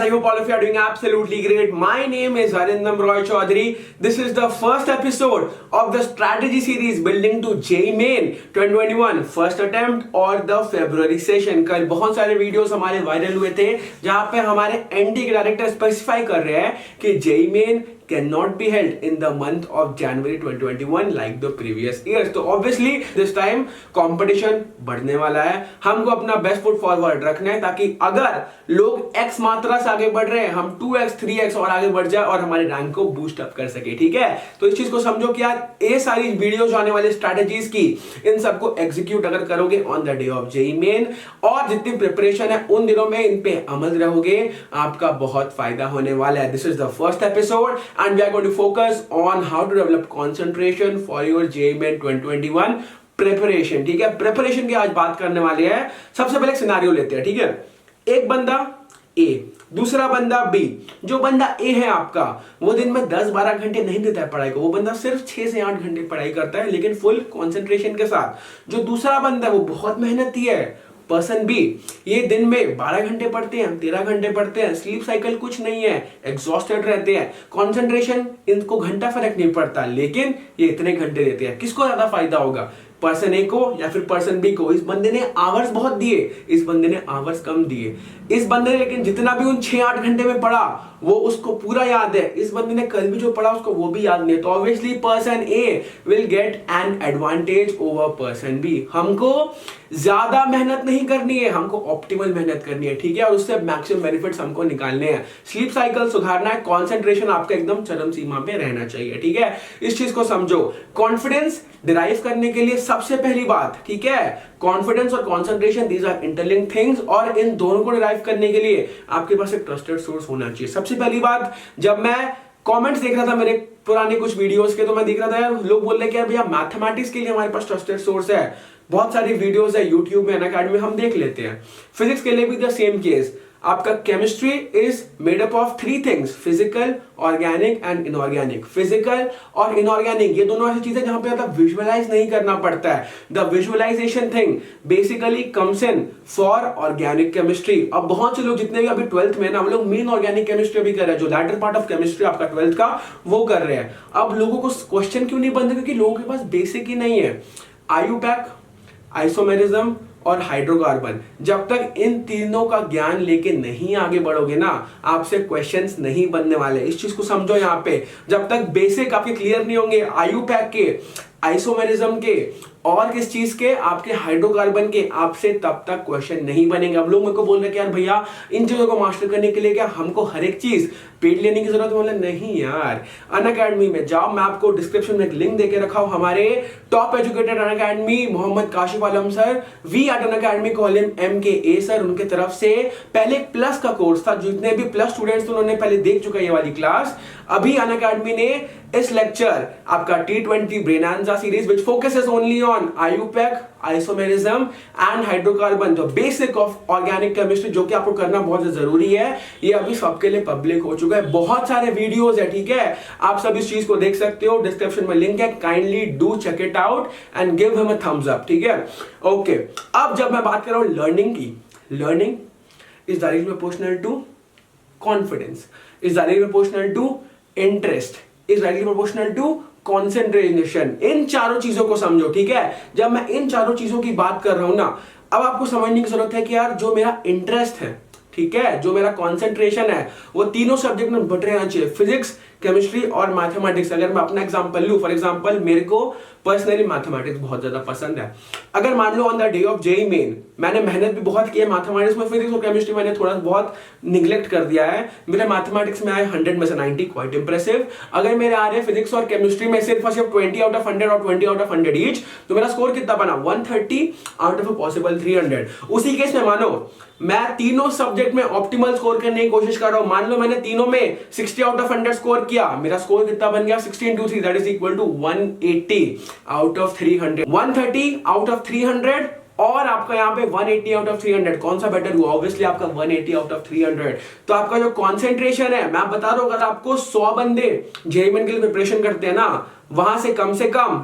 I hope all of you are doing absolutely great. My name is Arindam Roy Chaudhary. This is the first episode of the strategy series building to JEE Main 2021 first attempt और the February session. कल बहुत सारे videos हमारे viral हुए थे जहां पे हमारे एनटी के डायरेक्टर स्पेसिफाई कर रहे हैं कि JEE Main cannot be held in the month of January 2021 like the previous years. तो obviously this time competition बढ़ने वाला है. हमको अपना best foot forward रखना है ताकि अगर लोग x मात्रा से आगे बढ़ रहे हैं हम 2x 3x और आगे बढ़ जाए और हमारे रैंक को बूस्ट अप कर सके. ठीक है, तो इस चीज को समझो कि यार ये सारी वीडियो जो आने वाली स्ट्रेटेजीज की इन सबको एग्जीक्यूट अगर करोगे on the day of JEE Main और जितनी प्रिपरेशन है उन दिनों में इन पे अमल रहोगे आपका बहुत फायदा होने वाला है. This is the first episode and we are going to focus on how to develop concentration for your JEE Main 2021 preparation. ठीक है, प्रिपरेशन की आज बात करने वाले हैं. सबसे पहले सिनेरियो लेते हैं. ठीक है, एक बंदा A, दूसरा बंदा B. जो बंदा A है आपका वो दिन में 10-12 घंटे नहीं देता है पढ़ाई को, वो बंदा सिर्फ 6 से 8 घंटे पढ़ाई करता है लेकिन फुल कंसंट्रेशन के साथ. जो दूसरा बंदा है वो बहुत मेहनती है. पर्सन बी ये दिन में 12 घंटे पढ़ते हैं, 13 घंटे पढ़ते हैं, स्लीप साइकिल कुछ नहीं है, एग्जॉस्टेड रहते हैं, कंसंट्रेशन इनको घंटा फर्क नहीं पड़ता लेकिन ये इतने घंटे देते हैं. किसको ज्यादा फायदा होगा, पर्सन ए को या फिर पर्सन बी को? इस बंदे ने आवर्स बहुत दिए, इस बंदे ने आवर्स कम दिए. इस बंदे ने लेकिन जितना भी उन 6-8 घंटे में पढ़ा वो उसको पूरा याद है. इस बंदे ने कल भी जो पढ़ा उसको वो भी याद नहीं है. तो obviously person A will get an advantage over person B. हमको ज्यादा मेहनत नहीं करनी है, हमको ऑप्टिमल मेहनत करनी है. ठीक है, और उससे मैक्सिमम बेनिफिट्स हमको निकालने हैं. स्लीप साइकिल सुधारना है, कंसंट्रेशन आपका एकदम चरम सीमा पे रहना चाहिए. ठीक है, इस चीज को समझो. कॉन्फिडेंस डिराइव करने के लिए सबसे पहली बात, ठीक है, कॉन्फिडेंस और concentration these are interlinked things और इन दोनों को डिराइव करने के लिए आपके पास एक ट्रस्टेड सोर्स होना चाहिए. सबसे पहली बात, जब मैं कमेंट्स देख रहा था मेरे पुराने कुछ वीडियोस के तो मैं देख रहा था यार लोग बोल रहे हैं कि यार भैया मैथमेटिक्स के लिए हमारे पास ट्रस्टेड सोर्स है. बहुत सारी वीडियोस है यूट्यूब में, अनअकैडमी में, हम देख लेते हैं. फिजिक्स के लिए भी द सेम केस. आपका chemistry is made up of 3 things, physical, organic and inorganic. Physical और इनऑर्गेनिक ये दोनों ऐसी चीजें जहां पे ज्यादा विजुअलाइज नहीं करना पड़ता है. The visualisation thing basically comes in for organic chemistry. अब बहुत से लोग जितने भी अभी 12th में ना वो लोग मेन ऑर्गेनिक केमिस्ट्री भी कर रहे हैं, जो लैटर पार्ट ऑफ केमिस्ट्री आपका 12th का वो कर रहे हैं. अब लोगों को क्वेश्चन क्यों नहीं बनते, क्योंकि लोगों के पास बेसिक ही नहीं है. आईयूपैक, आइसोमेरिज्म और हाइड्रोकार्बन, जब तक इन तीनों का ज्ञान लेके नहीं आगे बढ़ोगे ना आपसे क्वेश्चंस नहीं बनने वाले. इस चीज को समझो. यहाँ पे जब तक बेसिक आपके क्लियर नहीं होंगे आईयूपैक के, आइसोमेरिज्म के और किस चीज के, आपके हाइड्रोकार्बन के, आपसे तब तक क्वेश्चन नहीं बनेंगे. अब लोग मेरे को बोल रहे हैं कि यार भैया इन चीजों को मास्टर करने के लिए क्या हमको हर एक चीज पेड लेने की जरूरत? बोले नहीं यार, अनअकैडमी में जाओ. मैं आपको डिस्क्रिप्शन में एक लिंक देके रखा हूं. हमारे top educated Unacademy Mohammad Kashif Alam sir, we at Unacademy call him MKA sir, उनके तरफ से पहले एक प्लस का कोर्स था. जितने भी प्लस स्टूडेंट्स थे उन्होंने पहले देख चुका है ये वाली क्लास. अभी अनअकैडमी ने इस लेक्चर आपका T20 Brainanza series which focuses only on IUPAC, isomerism and hydrocarbon, जो बेसिक ऑफ ऑर्गेनिक केमिस्ट्री जो कि आपको करना बहुत जरूरी है, ये अभी सबके लिए पब्लिक हो चुका है. बहुत सारे वीडियोस है. ठीक है, आप सब इस चीज को देख सकते हो, डिस्क्रिप्शन में लिंक है. Kindly do check it out and give him a thumbs up. ठीक है, ओके. अब जब मैं बात कर रहा हूं लर्निंग की, learning is directly proportional to confidence, is directly proportional to interest, is directly proportional to concentration. इन चारों चीजों को समझो. ठीक है, जब मैं इन चारों चीजों की बात कर रहा हूं ना, अब आपको समझने की जरूरत है कि यार जो मेरा इंटरेस्ट है, ठीक है, जो मेरा कंसंट्रेशन है वो तीनों सब्जेक्ट में बट रहना चाहिए, फिजिक्स, केमिस्ट्री और मैथमेटिक्स. अगर मैं अपना एग्जांपल लूं, फॉर एग्जांपल मेरे को पर्सनली मैथमेटिक्स बहुत ज्यादा पसंद है. अगर मान लो on the day of JEE Main मैंने मेहनत भी बहुत की है मैथमेटिक्स में, फिजिक्स और केमिस्ट्री मैंने थोड़ा बहुत निग्लेक्ट कर दिया है. मेरे मैथमेटिक्स में आए 100 में से 90, क्वाइट इंप्रेसिव. अगर मेरे आ रहे फिजिक्स और केमिस्ट्री में सिर्फ 20 आउट ऑफ 100 और 20 आउट ऑफ 100 ईच, तो मेरा स्कोर कितना बना? 130 आउट ऑफ अ पॉसिबल 300. उसी केस में मानो मैं तीनों सब्जेक्ट में ऑप्टिमल स्कोर करने की कोशिश कर रहा हूं. मान लो मैंने तीनों में 60 आउट ऑफ 100 स्कोर किया, मेरा स्कोर कितना बन गया? 60 into 3 that is equal to 180 out of 300. 130 out of 300 और आपका यहाँ पे 180 आउट ऑफ 300. कौन सा बेटर हुआ? ऑब्वियसली आपका 180 आउट ऑफ 300. तो आपका जो कॉन्सेंट्रेशन है, मैं बता रहा हूं, अगर आपको 100 बंदे JEE Main के लिए प्रिपरेशन करते हैं ना, वहां से कम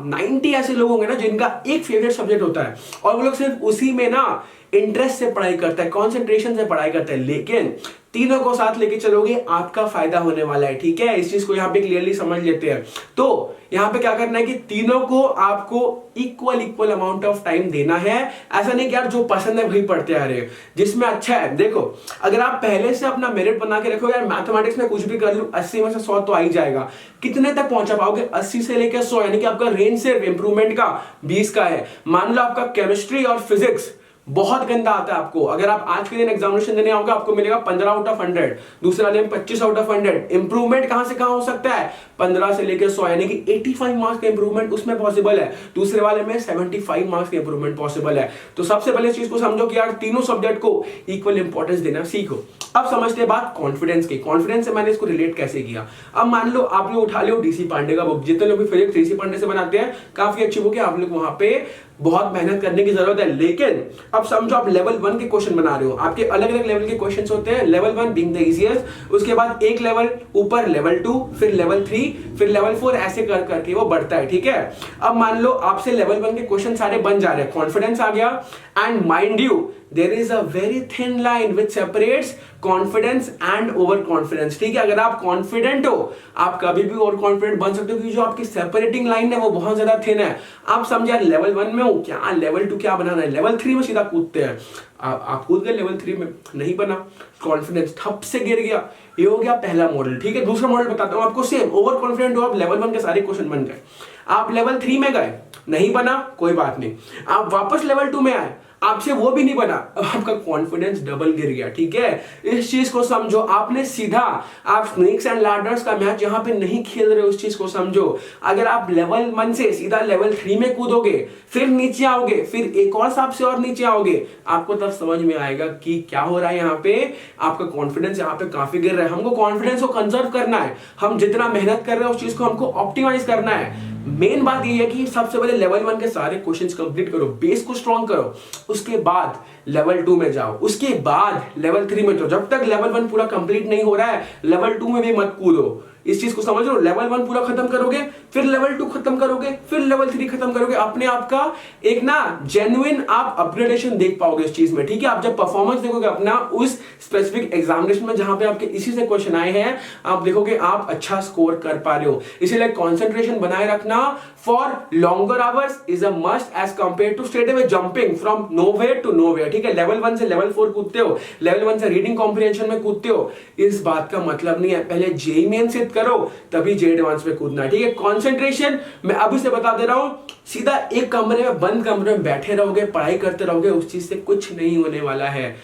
90 ऐसे लोग होंगे ना जिनका एक फेवरेट सब्जेक्ट होता है और वो लोग सिर्फ उसी में ना इंटरेस्ट से पढ़ाई करता है, कंसंट्रेशन से पढ़ाई करता है. लेकिन तीनों को साथ लेके चलोगे आपका फायदा होने वाला है, ठीक है। इस चीज को यहाँ पे क्लियरली समझ लेते हैं। तो यहाँ पे क्या करना है कि तीनों को आपको इक्वल अमाउंट ऑफ टाइम देना है। ऐसा नहीं कि यार जो पसंद है वही पढ़ते आ रहे हैं, जिसमें अच्छा है। देखो अगर आप पहले से अपना मेरिट बना के रखो, यार मैथमेटिक्स में कुछ भी कर लूं 80 में से 100 तो आ ही जाएगा, कितने तक पहुंचा पाओगे? 80 से लेकर 100, यानी कि आपका रेंज सिर्फ इंप्रूवमेंट का 20 का है। मान लो आपका केमिस्ट्री और फिजिक्स बहुत गंदा आता है आपको, अगर आप आज के दिन एग्जामिनेशन देने आओगे आपको मिलेगा 15 आउट ऑफ 100, दूसरे वाले में 25 आउट ऑफ 100। इंप्रूवमेंट कहां से कहां हो सकता है? 15 से लेकर 100, यानी कि 85 मार्क्स का इंप्रूवमेंट उसमें पॉसिबल है, दूसरे वाले में 75 मार्क्स का इंप्रूवमेंट पॉसिबल है। तो सबसे पहले इस चीज को समझो कि यार तीनों सब्जेक्ट को इक्वल इंपॉर्टेंस देना सीखो। अब समझते हैं बात कॉन्फिडेंस की। कॉन्फिडेंस से मैंने इसको रिलेट कैसे किया। अब मान लो आप लोग उठा लो डीसी पांडे का बुक, जितने लोग भी फिजिक्स डीसी पांडे से बनाते हैं, काफी अच्छी बुक है, आप लोग वहां पे बहुत मेहनत करने की जरूरत है। लेकिन अब समझो आप लेवल 1 के क्वेश्चन बना रहे हो, आपके अलग अलग लेवल के क्वेश्चंस होते हैं, लेवल 1 बीइंग द इजीएस्ट, उसके बाद एक लेवल ऊपर लेवल 2, फिर लेवल 3, फिर लेवल 4, ऐसे कर करके वो बढ़ता है, ठीक है। अब मान लो आपसे लेवल 1 के क्वेश्चन सारे बन जा रहे हैं, कॉन्फिडेंस आ गया, and mind you there is a very thin line which separates confidence and over confidence, ठीक है। अगर आप कॉन्फिडेंट हो आप कभी भी ओवर कॉन्फिडेंट बन सकते हो, क्योंकि जो आपकी सेपरेटिंग लाइन है वो बहुत ज्यादा थिन है। आप समझे लेवल 1 में हो क्या, लेवल 2 क्या बनाना है, लेवल 3 में सीधा कूदते हैं। आप कूद गए लेवल 3 में, नहीं बना, कॉन्फिडेंस ठप से गिर गया। ये हो गया पहला मॉडल, ठीक है। दूसरा मॉडल बताता हूं आपको, सेम ओवर कॉन्फिडेंट हो आप, लेवल 1 के सारे क्वेश्चन बन गए, आप लेवल 3 में गए, नहीं बना, कोई बात नहीं, आप वापस लेवल 2 में आए, आपसे वो भी नहीं बना, अब आपका कॉन्फिडेंस डबल गिर गया, ठीक है। इस चीज को समझो, आपने सीधा आप स्नेक्स एंड लैडर्स का मैच यहां पे नहीं खेल रहे हो, उस चीज को समझो। अगर आप लेवल 1 से सीधा लेवल 3 में कूदोगे, फिर नीचे आओगे, फिर एक और सांप से और नीचे आओगे, आपको तब समझ में आएगा कि क्या हो रहा है यहाँ पे। आपका कॉन्फिडेंस यहाँ पे काफी गिर रहा है। हमको कॉन्फिडेंस को कंजर्व करना है, हम जितना मेहनत कर रहे हैं उस चीज को हमको ऑप्टिमाइज करना है। मेन बात ये है कि सबसे पहले लेवल 1 के सारे क्वेश्चंस कंप्लीट करो, बेस को स्ट्रॉन्ग करो, उसके बाद लेवल 2 में जाओ, उसके बाद लेवल 3 में जाओ। जब तक लेवल 1 पूरा कंप्लीट नहीं हो रहा है लेवल 2 में भी मत कूदो। इस चीज को समझ लो, लेवल 1 पूरा खत्म करोगे, फिर लेवल 2 खत्म करोगे, फिर लेवल 3 खत्म करोगे, अपने आप का एक ना जेन्युइन आप अपग्रेडेशन देख पाओगे इस चीज में, ठीक है। आप जब परफॉर्मेंस देखोगे अपना उस स्पेसिफिक एग्जामिनेशन में जहां पे आपके इसी से क्वेश्चन आए हैं, आप देखोगे आप अच्छा स्कोर कर पा रहे हो। इसीलिए कंसंट्रेशन बनाए रखना for longer hours is a must as compare to straight away jumping from nowhere to nowhere, ठीक है। लेवल 1 से लेवल 4 कूदते हो, लेवल 1 से रीडिंग कॉम्प्रिहेंशन में कूदते हो, इस बात का मतलब नहीं है पहले जेईई मेन सिद्ध करो तभी जेईई एडवांस में कूदना है, ठीक है। कंसंट्रेशन मैं अभी से बता दे रहा हूं, सीधा एक कमरे में बंद कमरे में बैठे रहोगे, पढ़ाई करते रहोगे, उस चीज से कुछ नहीं होने वाला है।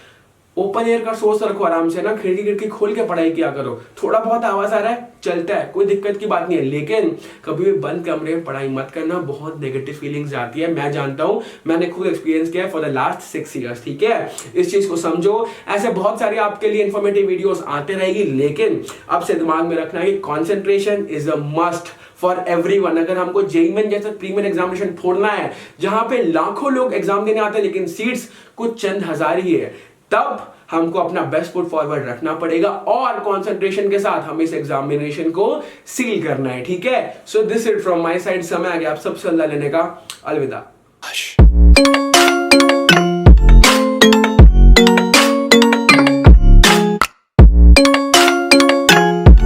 ओपन एयर का सोर्स रखो आराम से ना, खिड़की खोल के पढ़ाई किया करो, थोड़ा बहुत आवाज आ रहा है चलता है, कोई दिक्कत की बात नहीं है। लेकिन कभी भी बंद कमरे में पढ़ाई मत करना, बहुत नेगेटिव फीलिंग्स आती है, मैं जानता हूं, मैंने खुद एक्सपीरियंस किया है फॉर द लास्ट 6 इयर्स, ठीक है। इस चीज को समझो। ऐसे बहुत सारे आपके लिए इंफॉर्मेटिव वीडियोस आते रहेगी, लेकिन अब से दिमाग में रखना है कि concentration is a must for everyone. अगर हमको जेईई मेन जैसे प्रीमेन एग्जामिनेशन फोड़ना है जहां पे लाखों लोग एग्जाम देने आते हैं लेकिन सीट्स कुछ चंद हजार ही है, तब हमको अपना बेस्ट फुट फॉरवर्ड रखना पड़ेगा और कंसंट्रेशन के साथ हमें इस एग्जामिनेशन को सील करना है, ठीक है। So this it from my side. समय आ गया आप सबसे अल्लाह लेने का। अलविदा।